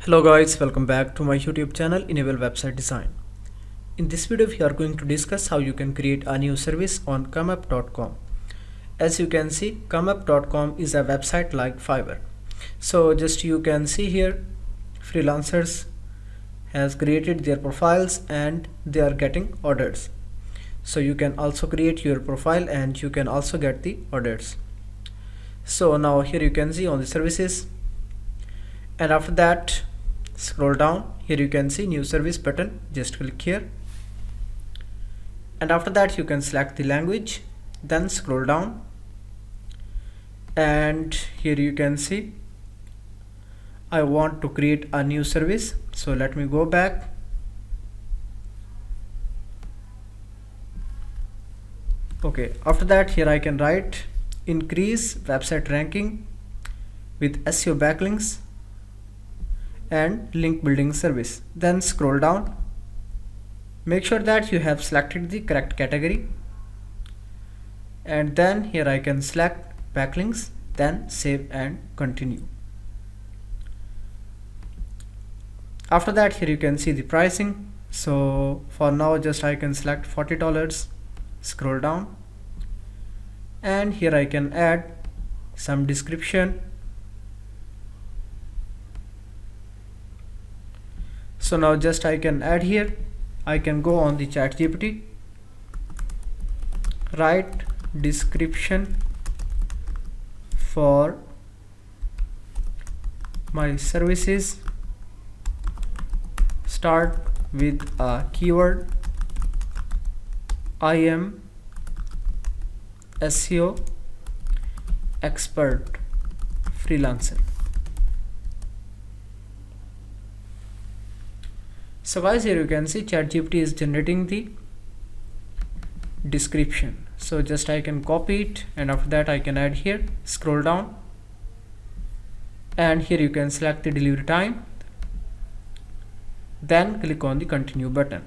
Hello guys, welcome back to my YouTube channel Enable Website Design. In this video we are going to discuss how you can create a new service on Comeup.com. As you can see, Comeup.com is a website like Fiverr. So just you can see here, freelancers has created their profiles and they are getting orders. So you can also create your profile and you can also get the orders. So now here you can see on the services, and after that scroll down. Here you can see new service button, just click here, and after that you can select the language, then scroll down, and here you can see I want to create a new service. So let me go back. Okay, after that here I can write increase website ranking with SEO backlinks and link building service. Then scroll down, make sure that you have selected the correct category, and then here I can select backlinks, then save and continue. After that here you can see the pricing. So for now just I can select $40, scroll down, and here I can add some description. So now just I can add here, I can go on the ChatGPT, write description for my services, start with a keyword, I am SEO expert freelancer. So guys, here you can see ChatGPT is generating the description. So just I can copy it, and after that I can add here, scroll down, and here you can select the delivery time, then click on the continue button.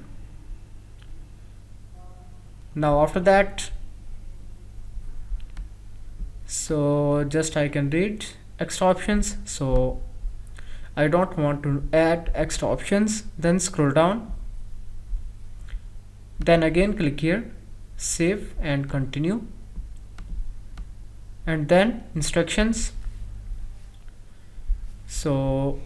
Now after that, so just I can read extra options. So I don't want to add extra options, then scroll down, then again click here, save and continue, and then instructions. So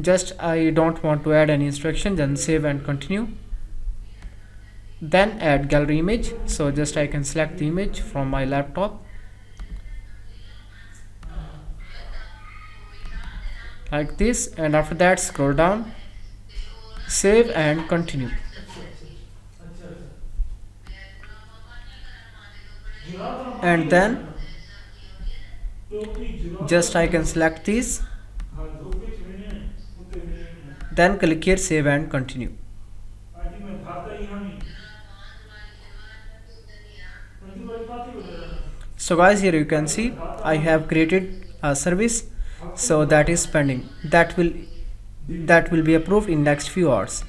just I don't want to add any instruction, then save and continue, then add gallery image. So just I can select the image from my laptop like this, and after that scroll down, save and continue, and then just I can select these, then click here, save and continue. So guys, here you can see I have created a service, so that is pending, that will be approved in next few hours.